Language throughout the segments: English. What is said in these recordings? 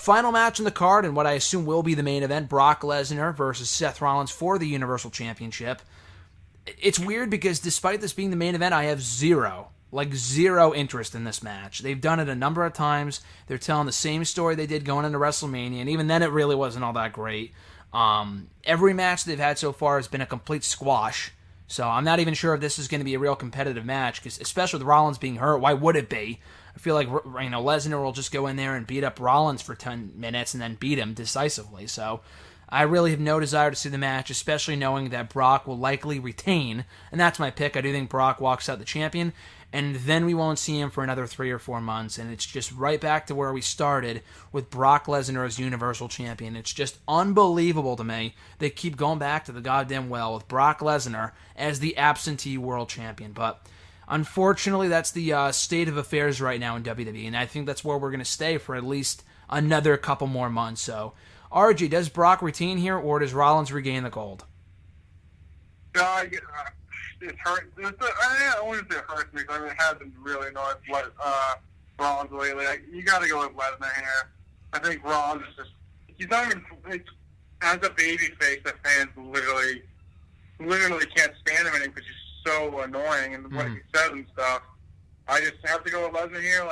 Final match in the card, and what I assume will be the main event, Brock Lesnar versus Seth Rollins for the Universal Championship. It's weird because despite this being the main event, I have zero interest in this match. They've done it a number of times. They're telling the same story they did going into WrestleMania, and even then it really wasn't all that great. Every match they've had so far has been a complete squash, so I'm not even sure if this is going to be a real competitive match, because especially with Rollins being hurt, why would it be? I feel like Lesnar will just go in there and beat up Rollins for 10 minutes and then beat him decisively. So I really have no desire to see the match, especially knowing that Brock will likely retain, and that's my pick. I do think Brock walks out the champion, and then we won't see him for another 3 or 4 months, and it's just right back to where we started with Brock Lesnar as Universal Champion. It's just unbelievable to me they keep going back to the goddamn well with Brock Lesnar as the absentee world champion, but unfortunately, that's the state of affairs right now in WWE, and I think that's where we're going to stay for at least another couple more months. So, RG, does Brock retain here, or does Rollins regain the gold? It hurts. I wouldn't say it hurts me, because it hasn't really annoyed Rollins lately. You got to go with Lesnar here. I think Rollins is he's not even, as a babyface, the fans literally can't stand him anymore because he's so annoying and what he says and stuff. I just have to go with Lesnar here.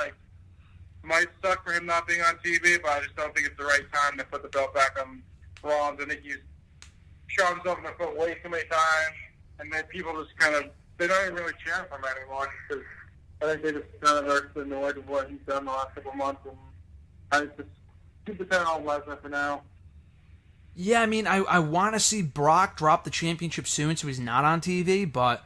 Might suck for him not being on TV, but I just don't think it's the right time to put the belt back on Rollins. I think he's shot himself in the foot way too many times, and then people just they don't even really cheer for him anymore, because I think they just kind of are annoyed with what he's done the last couple of months, and I just keep the pen on Lesnar for now. Yeah, I mean, I want to see Brock drop the championship soon so he's not on TV, but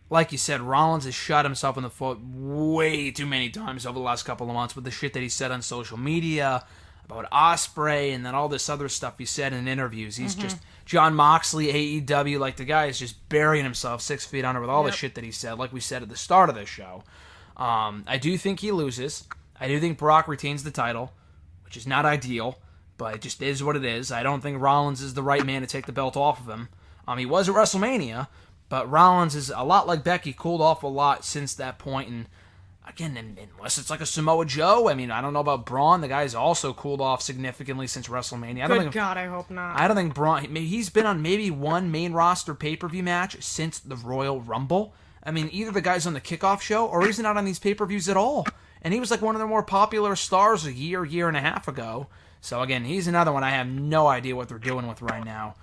like you said, Rollins has shot himself in the foot way too many times over the last couple of months with the shit that he said on social media about Ospreay and then all this other stuff he said in interviews. He's just John Moxley, AEW, the guy is just burying himself 6 feet under with all the shit that he said, like we said at the start of this show. I do think he loses. I do think Brock retains the title, which is not ideal, but it just is what it is. I don't think Rollins is the right man to take the belt off of him. He was at WrestleMania, but Rollins is a lot like Becky, cooled off a lot since that point, and again, unless it's like a Samoa Joe, I mean, I don't know about Braun. The guy's also cooled off significantly since WrestleMania. I hope not. I don't think Braun, he's been on maybe one main roster pay-per-view match since the Royal Rumble. I mean, either the guy's on the kickoff show, or he's not on these pay-per-views at all. And he was like one of the more popular stars a year and a half ago. So again, he's another one I have no idea what they're doing with right now.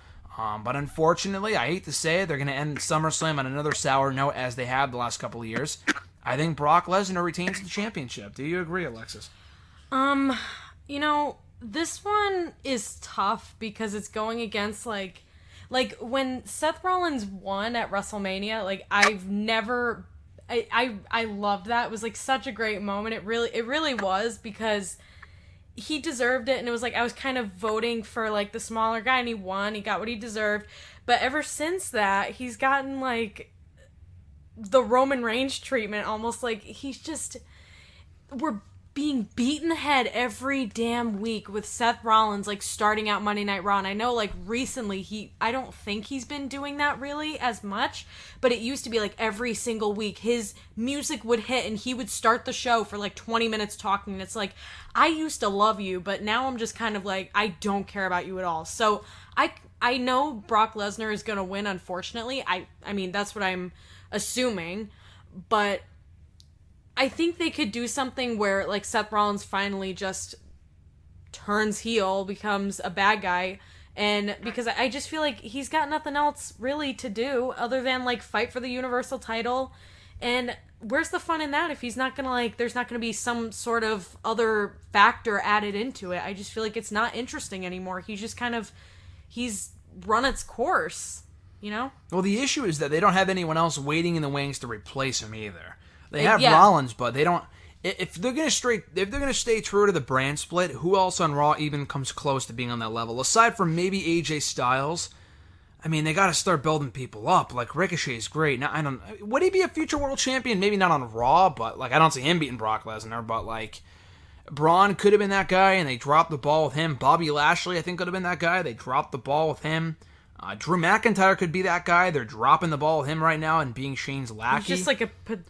But unfortunately, I hate to say it, they're going to end SummerSlam on another sour note as they have the last couple of years. I think Brock Lesnar retains the championship. Do you agree, Alexis? This one is tough because it's going against, like when Seth Rollins won at WrestleMania, I loved that. It was, such a great moment. It really was, because he deserved it, and it was I was kind of voting for the smaller guy, and he won. He got what he deserved. But ever since that, he's gotten the Roman Reigns treatment, almost we're being beaten in the head every damn week with Seth Rollins starting out Monday Night Raw. And I know recently I don't think he's been doing that really as much, but it used to be every single week his music would hit and he would start the show for 20 minutes talking, and it's I used to love you, but now I'm just kind of I don't care about you at all. So I know Brock Lesnar is going to win, unfortunately. I mean, that's what I'm assuming, but I think they could do something where Seth Rollins finally just turns heel, becomes a bad guy, and because I just feel he's got nothing else really to do other than fight for the Universal title. And where's the fun in that if he's not gonna there's not gonna be some sort of other factor added into it? I just feel it's not interesting anymore. He's just he's run its course, Well, the issue is that they don't have anyone else waiting in the wings to replace him either. They have Rollins, but they don't. If they're gonna stay true to the brand split, who else on Raw even comes close to being on that level? Aside from maybe AJ Styles, I mean, they got to start building people up. Ricochet is great. Now, would he be a future world champion? Maybe not on Raw, but I don't see him beating Brock Lesnar. But Braun could have been that guy, and they dropped the ball with him. Bobby Lashley, I think, could have been that guy. They dropped the ball with him. Drew McIntyre could be that guy. They're dropping the ball with him right now and being Shane's lackey. He's just like a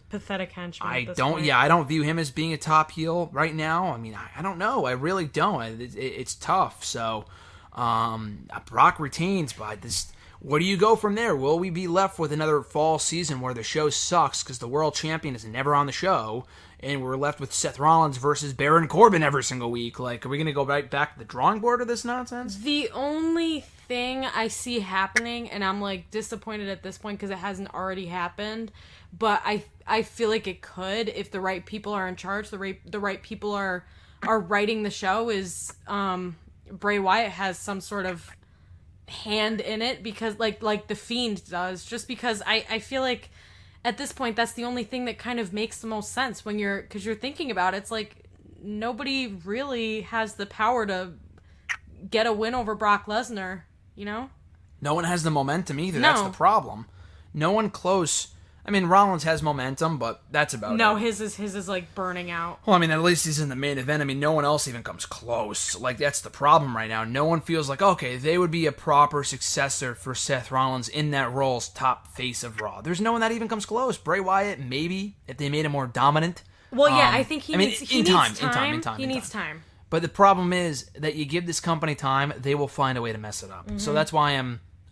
pathetic henchman. I don't view him as being a top heel right now. I mean, I don't know. I really don't. It's tough. So, Brock retains, but this. Where do you go from there? Will we be left with another fall season where the show sucks because the world champion is never on the show, and we're left with Seth Rollins versus Baron Corbin every single week? Like, are we going to go right back to the drawing board of this nonsense? The only thing I see happening, and I'm like disappointed at this point because it hasn't already happened, but I feel like it could if the right people are in charge, the right people are writing the show, is Bray Wyatt has some sort of hand in it, because like the Fiend does, just because I feel like at this point that's the only thing that kind of makes the most sense because you're thinking about it. It's like nobody really has the power to get a win over Brock Lesnar, you know? No one has the momentum either. No. That's the problem. No one close. I mean, Rollins has momentum, but that's about it. No, his is like burning out. Well, I mean, at least he's in the main event. I mean, no one else even comes close. Like, that's the problem right now. No one feels like, okay, they would be a proper successor for Seth Rollins in that role as top face of Raw. There's no one that even comes close. Bray Wyatt, maybe, if they made him more dominant. Well, yeah, I think he needs time. He needs time. But the problem is that you give this company time, they will find a way to mess it up. Mm-hmm. So that's why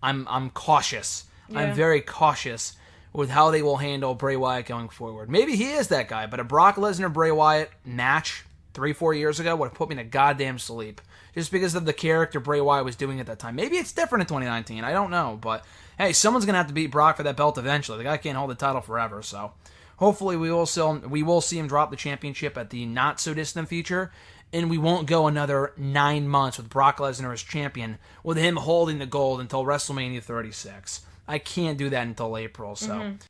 I'm cautious. Yeah. I'm very cautious with how they will handle Bray Wyatt going forward. Maybe he is that guy, but a Brock Lesnar-Bray Wyatt match 3-4 years ago would have put me to goddamn sleep, just because of the character Bray Wyatt was doing at that time. Maybe it's different in 2019. I don't know, but hey, someone's going to have to beat Brock for that belt eventually. The guy can't hold the title forever, so hopefully we will see him drop the championship at the not-so-distant future, and we won't go another 9 months with Brock Lesnar as champion with him holding the gold until WrestleMania 36. I can't do that until April, so